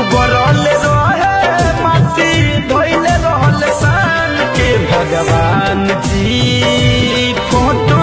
बरल रहे माटी धोइले रहल सान के भगवान जी फोटो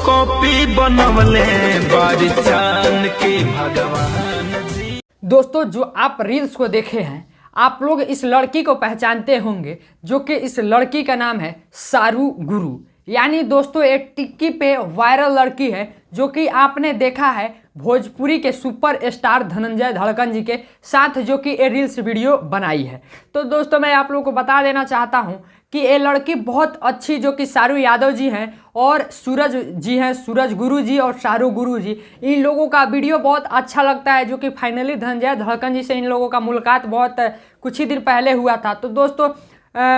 कॉपी बनवले बारी चांद के भगवान जी। दोस्तों, जो आप रील्स को देखे हैं, आप लोग इस लड़की को पहचानते होंगे, जो कि इस लड़की का नाम है सारू गुरु। यानी दोस्तों, एक टिक्की पे वायरल लड़की है, जो कि आपने देखा है भोजपुरी के सुपर स्टार धनंजय धड़कन जी के साथ, जो कि ये रील्स वीडियो बनाई है। तो दोस्तों, मैं आप लोगों को बता देना चाहता हूं कि ये लड़की बहुत अच्छी, जो कि सारू यादव जी हैं और सूरज जी हैं, सूरज गुरु जी और सारू गुरु जी, इन लोगों का वीडियो बहुत अच्छा लगता है। जो कि फाइनली धनंजय धड़कन जी से इन लोगों का मुलाकात बहुत कुछ ही दिन पहले हुआ था। तो दोस्तों,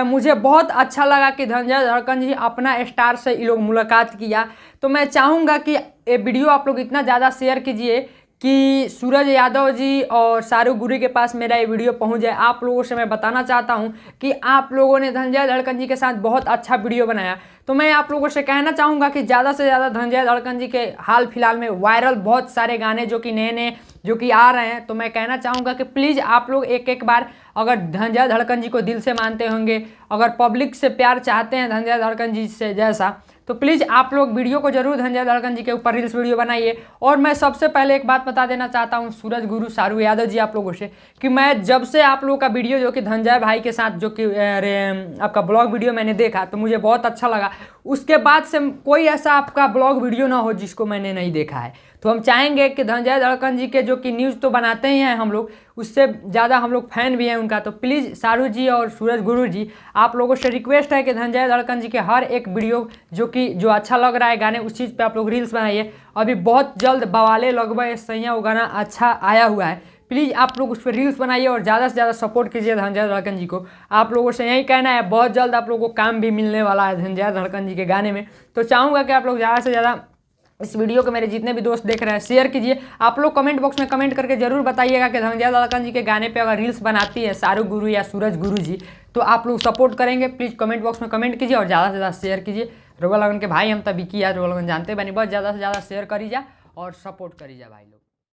मुझे बहुत अच्छा लगा कि धनंजय धड़कन जी अपना स्टार से ये लोग मुलाकात किया। तो मैं चाहूँगा कि ये वीडियो आप लोग इतना ज़्यादा शेयर कीजिए कि सूरज यादव जी और सारू गुरु के पास मेरा ये वीडियो पहुंच जाए। आप लोगों से मैं बताना चाहता हूं कि आप लोगों ने धनंजय धड़कन जी के साथ बहुत अच्छा वीडियो बनाया। तो मैं आप लोगों से कहना चाहूँगा कि ज़्यादा से ज़्यादा धनंजय धड़कन जी के हाल फिलहाल में वायरल बहुत सारे गाने जो कि नए जो कि आ रहे हैं, तो मैं कहना चाहूँगा कि प्लीज़ आप लोग एक बार, अगर धनंजय धड़कन जी को दिल से मानते होंगे, अगर पब्लिक से प्यार चाहते हैं धनंजय धड़कन जी से जैसा, तो प्लीज़ आप लोग वीडियो को जरूर धनंजय धड़कन जी के ऊपर रील्स वीडियो बनाइए। और मैं सबसे पहले एक बात बता देना चाहता हूँ सूरज गुरु सारू यादव जी आप लोगों से, कि मैं जब से आप लोगों का वीडियो जो कि धनंजय भाई के साथ जो कि आपका ब्लॉग वीडियो मैंने देखा, तो मुझे बहुत अच्छा लगा। उसके बाद से कोई ऐसा आपका ब्लॉग वीडियो ना हो जिसको मैंने नहीं देखा है। तो हम चाहेंगे कि धनंजय धड़कन जी के जो कि न्यूज़ तो बनाते ही हैं हम लोग, उससे ज़्यादा हम लोग फैन भी हैं उनका। तो प्लीज़ सारू जी और सूरज गुरु जी, आप लोगों से रिक्वेस्ट है कि धनंजय धड़कन जी के हर एक वीडियो जो अच्छा लग रहा है गाने, उस चीज़ पे आप लोग रील्स बनाइए। अभी बहुत जल्द बवाले लगभग सैया वो गाना अच्छा आया हुआ है, प्लीज़ आप लोग उस पर रील्स बनाइए और ज़्यादा से ज़्यादा सपोर्ट कीजिए धनंजय धड़कन जी को। आप लोगों से यही कहना है, बहुत जल्द आप लोगों को काम भी मिलने वाला है धनंजय धड़कन जी के गाने में। तो चाहूँगा कि आप लोग ज़्यादा से ज़्यादा इस वीडियो को मेरे जितने भी दोस्त देख रहे हैं शेयर कीजिए। आप लोग कमेंट बॉक्स में कमेंट करके जरूर बताइएगा कि धनंजय धड़कन जी के गाने पे अगर रील्स बनाती है सारू गुरु या सूरज गुरु जी, तो आप लोग सपोर्ट करेंगे। प्लीज़ कमेंट बॉक्स में कमेंट कीजिए और ज़्यादा से ज़्यादा शेयर कीजिए। रोगा लगन के भाई हम तभी किया, रोगा लगन जानते बनी, बहुत ज़्यादा से ज़्यादा शेयर करी जा और सपोर्ट करी जा भाई लोग।